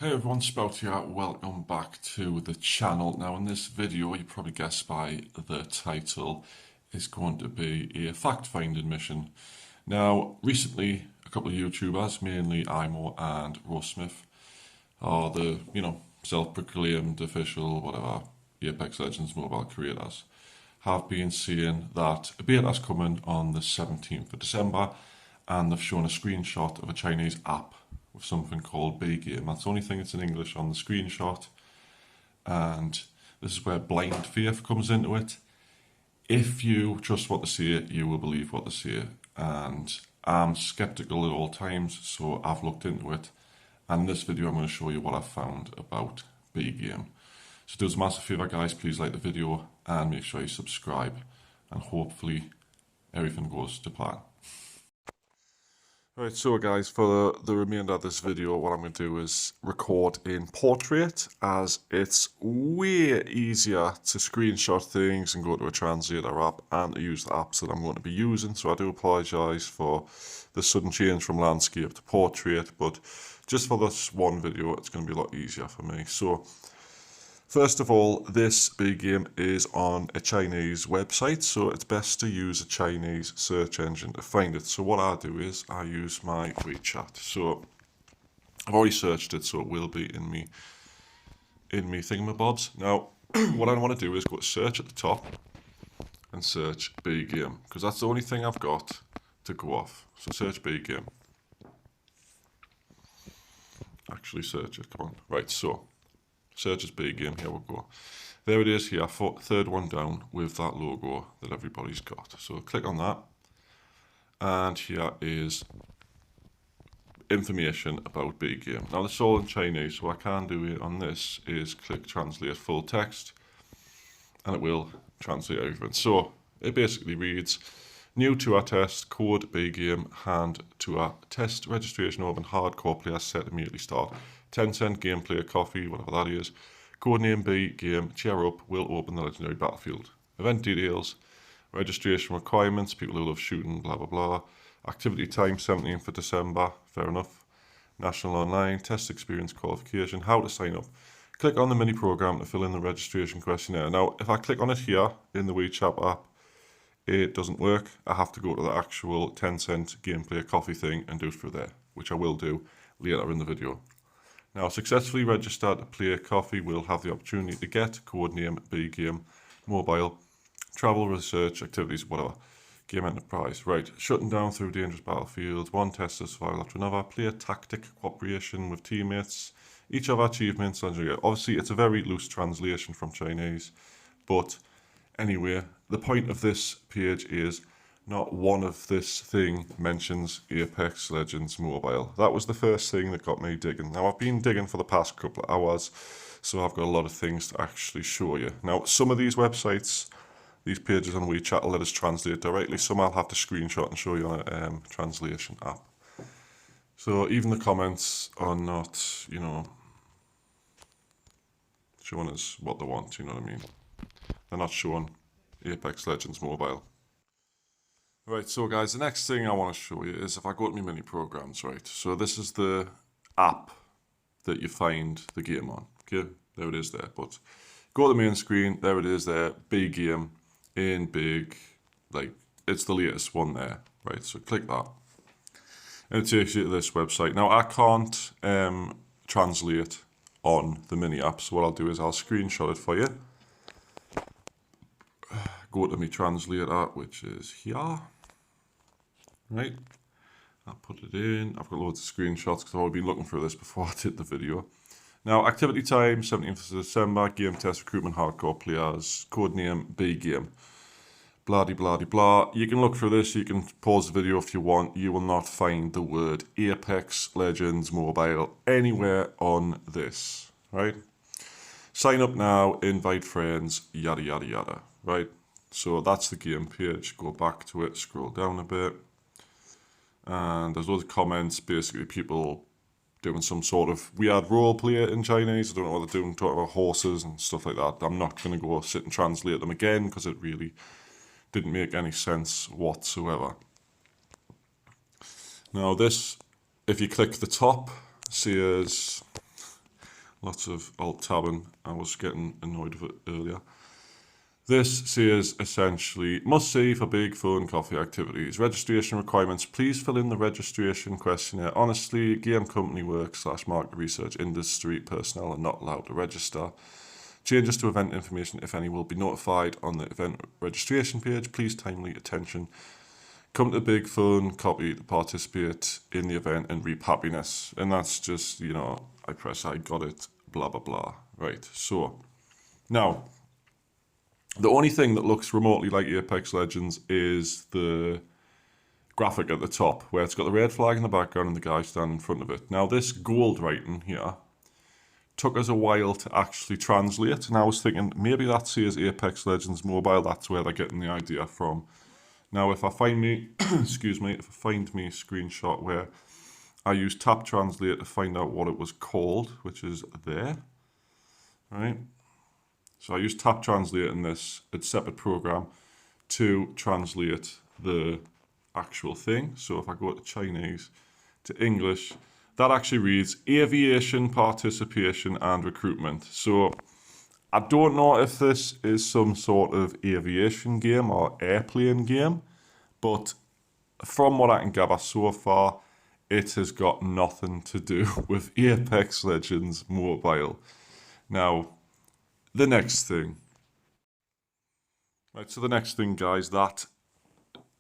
Hey everyone, Spout here. Welcome back to the channel. Now in this video, you probably guessed by the title, is going to be a fact-finding mission. Now recently, a couple of YouTubers, mainly ImOw and Roastsmith, are the, self-proclaimed official, whatever, Apex Legends mobile creators, have been saying that a beta is coming on the 17th of December, and they've shown a screenshot of a Chinese app with something called FAKED. That's the only thing that's in English on the screenshot, and this is where blind faith comes into it. If you trust what they say, you will believe what they say, and I'm skeptical at all times, so I've looked into it, and in this video I'm going to show you what I've found about FAKED. So do us a massive favour guys, please like the video and make sure you subscribe, and hopefully everything goes to plan. Right, so guys, for the remainder of this video, what I'm going to do is record in portrait, as it's way easier to screenshot things and go to a translator app and to use the apps that I'm going to be using. So I do apologise for the sudden change from landscape to portrait, but just for this one video, it's going to be a lot easier for me. So first of all, this big game is on a Chinese website, so it's best to use a Chinese search engine to find it. So what I do is I use my WeChat. So I've already searched it, so it will be in me thingamabobs. Now, what I want to do is go to search at the top and search big game, because that's the only thing I've got to go off. So search big game. Actually search it, come on. Right, so search as big game, here we go. There it is here, third one down with that logo that everybody's got. So click on that, and here is information about big game. Now this is all in Chinese, so what I can do it on this is click translate full text, and it will translate everything. So it basically reads, new to our test, code big game, hand to our test, registration open, hardcore player set, immediately start. 10-cent gameplay, coffee, whatever that is. Codename B game, cheer up, will open the legendary battlefield. Event details, registration requirements, people who love shooting, blah blah blah. Activity time, 17th of December, fair enough. National online, test experience qualification, how to sign up. Click on the mini program to fill in the registration questionnaire. Now, if I click on it here in the WeChat app, it doesn't work. I have to go to the actual 10-cent gameplay coffee thing and do it through there, which I will do later in the video. Now, successfully registered to play coffee will have the opportunity to get codename B game, mobile, travel, research, activities, whatever. Game enterprise. Right, shutting down through dangerous battlefields, one test of survival after another, play tactic, cooperation with teammates, each of our achievements. Obviously, it's a very loose translation from Chinese, but anyway, the point of this page is not one of this thing mentions Apex Legends Mobile. That was the first thing that got me digging. Now, I've been digging for the past couple of hours, so I've got a lot of things to actually show you. Now, some of these websites, these pages on WeChat will let us translate directly. Some I'll have to screenshot and show you on a translation app. So even the comments are not, showing us what they want, you know what I mean? They're not showing Apex Legends Mobile. Right, so guys, the next thing I want to show you is if I go to my mini programs, right? So this is the app that you find the game on. Okay, there it is there. But go to the main screen, there it is there, big game in big, like it's the latest one there, right? So click that. And it takes you to this website. Now I can't translate on the mini app, so what I'll do is I'll screenshot it for you. Go to my translator, which is here. Right, I'll put it in. I've got loads of screenshots because I've already been looking through this before I did the video. Now, activity time, 17th of December, game test, recruitment, hardcore players, codename, B game, blah de blah de blah. You can look through this, you can pause the video if you want. You will not find the word Apex Legends Mobile anywhere on this, right? Sign up now, invite friends, yada yada yada, right? So that's the game page. Go back to it, scroll down a bit. And there's loads of comments, basically people doing some sort of weird role play in Chinese. I don't know what they're doing, talking about horses and stuff like that. I'm not going to go sit and translate them again because it really didn't make any sense whatsoever. Now this, if you click the top, says lots of alt-tabbing. I was getting annoyed with it earlier. This says essentially, must see for big fun coffee activities. Registration requirements. Please fill in the registration questionnaire. Honestly, game company work / market research industry personnel are not allowed to register. Changes to event information, if any, will be notified on the event registration page. Please timely attention. Come to big fun copy to participate in the event and reap happiness. And that's just, you know, I press I got it, blah, blah, blah. Right, so now, the only thing that looks remotely like Apex Legends is the graphic at the top, where it's got the red flag in the background and the guy standing in front of it. Now, this gold writing here took us a while to actually translate, and I was thinking maybe that says Apex Legends Mobile, that's where they're getting the idea from. Now, if I find me, excuse me, if I find me a screenshot where I use Tap Translate to find out what it was called, which is there, right? So I use Tap Translate in this, it's a separate program, to translate the actual thing. So if I go to Chinese to English, that actually reads aviation, participation and recruitment. So I don't know if this is some sort of aviation game or airplane game, but from what I can gather so far, it has got nothing to do with Apex Legends Mobile. Now, the next thing. Right, so the next thing, guys, that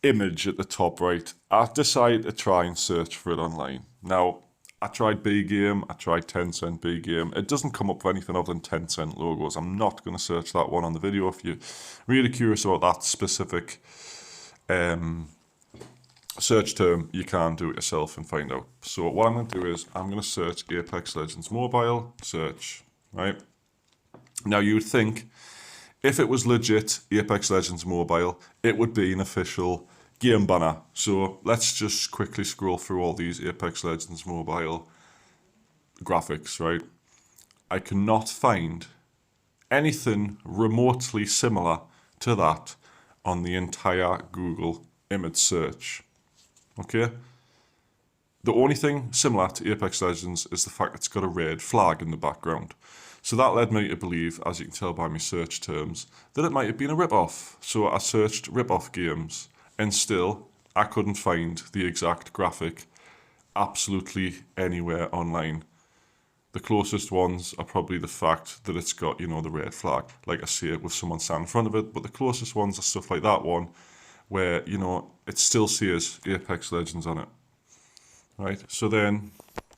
image at the top right, I've decided to try and search for it online. Now, I tried B-Game, I tried Tencent B-Game. It doesn't come up with anything other than Tencent logos. I'm not going to search that one on the video. If you're really curious about that specific search term, you can do it yourself and find out. So what I'm going to do is I'm going to search Apex Legends Mobile, search, right? Now, you would think if it was legit Apex Legends Mobile, it would be an official game banner. So let's just quickly scroll through all these Apex Legends Mobile graphics, right? I cannot find anything remotely similar to that on the entire Google image search. Okay? The only thing similar to Apex Legends is the fact it's got a red flag in the background. So that led me to believe, as you can tell by my search terms, that it might have been a rip-off. So I searched rip-off games, and still, I couldn't find the exact graphic absolutely anywhere online. The closest ones are probably the fact that it's got, you know, the red flag, like I say, with someone standing in front of it, but the closest ones are stuff like that one, where, you know, it still says Apex Legends on it. Right, so then,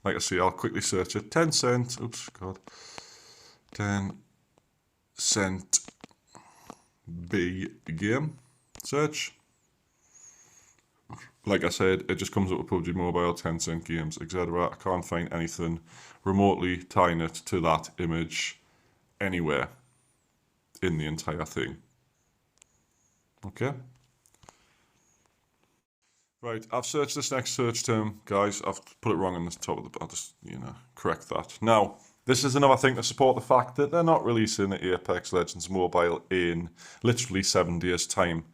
like I say, I'll quickly search it. Tencent, oops, God. Tencent B-Game, search. Like I said, it just comes up with PUBG Mobile, Tencent Games, etc. I can't find anything remotely tying it to that image anywhere in the entire thing. Okay? Right, I've searched this next search term, guys. I've put it wrong on the top of the... I'll just, you know, correct that. Now, this is another thing to support the fact that they're not releasing Apex Legends Mobile in literally 7 days' time.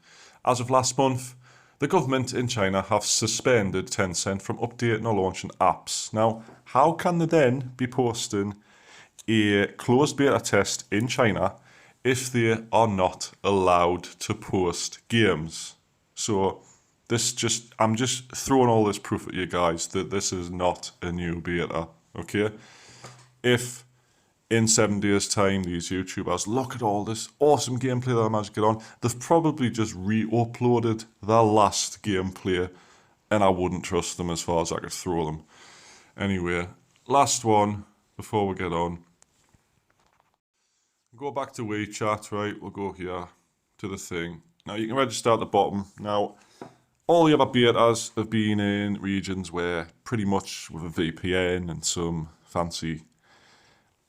As of last month, the government in China have suspended Tencent from updating or launching apps. Now, how can they then be posting a closed beta test in China if they are not allowed to post games? So I'm just throwing all this proof at you guys that this is not a new beta, okay? If in 7 days' time these YouTubers look at all this awesome gameplay that I managed to get on, they've probably just re-uploaded their last gameplay, and I wouldn't trust them as far as I could throw them. Anyway, last one before we get on. Go back to WeChat, right? We'll go here to the thing. Now you can register at the bottom. Now, all the other betas have been in regions where pretty much with a VPN and some fancy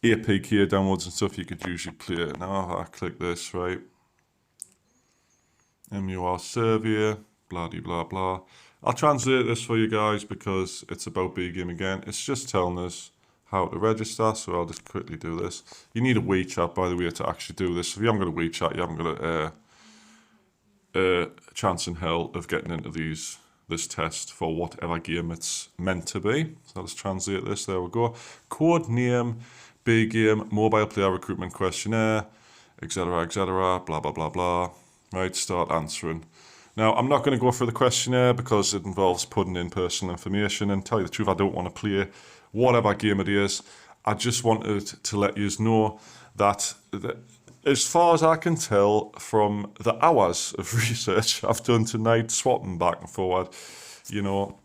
APK downloads and stuff, you could usually play it. Now I click this, right? MUR survey, blah blah blah. I'll translate this for you guys because it's about B-Game again. It's just telling us how to register, so I'll just quickly do this. You need a WeChat, by the way, to actually do this. If you haven't got a WeChat, you haven't got a chance in hell of getting into this test for whatever game it's meant to be. So let's translate this. There we go. Code name B game, mobile player recruitment questionnaire, etc., blah, blah, blah, blah. Right, start answering. Now, I'm not going to go through the questionnaire because it involves putting in personal information, and tell you the truth, I don't want to play whatever game it is. I just wanted to let you know that as far as I can tell from the hours of research I've done tonight, swapping back and forward, you know,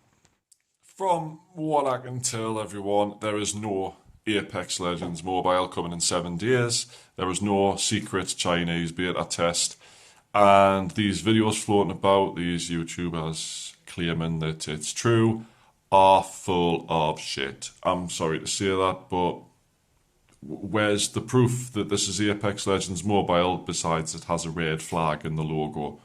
from what I can tell, everyone, there is no Apex Legends Mobile coming in 7 days. There is no secret Chinese beta test. And these videos floating about, these YouTubers claiming that it's true, are full of shit. I'm sorry to say that, but where's the proof that this is Apex Legends Mobile besides it has a red flag in the logo,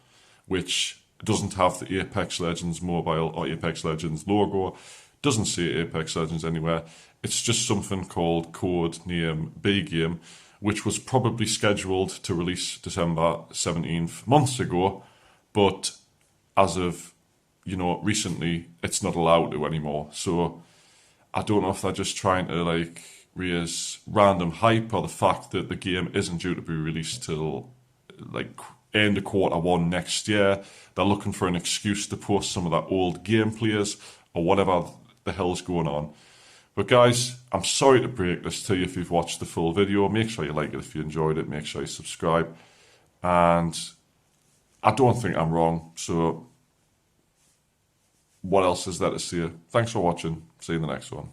which doesn't have the Apex Legends Mobile or Apex Legends logo, doesn't say Apex Legends anywhere. It's just something called code name B game, which was probably scheduled to release December 17th months ago, but as of, recently, it's not allowed to anymore. So I don't know if they're just trying to raise random hype, or the fact that the game isn't due to be released till end of Q1 next year. They're looking for an excuse to post some of their old gameplays or whatever the hell's going on. But guys, I'm sorry to break this to you. If you've watched the full video, make sure you like it if you enjoyed it. Make sure you subscribe. And I don't think I'm wrong. So what else is there to say? Thanks for watching. See you in the next one.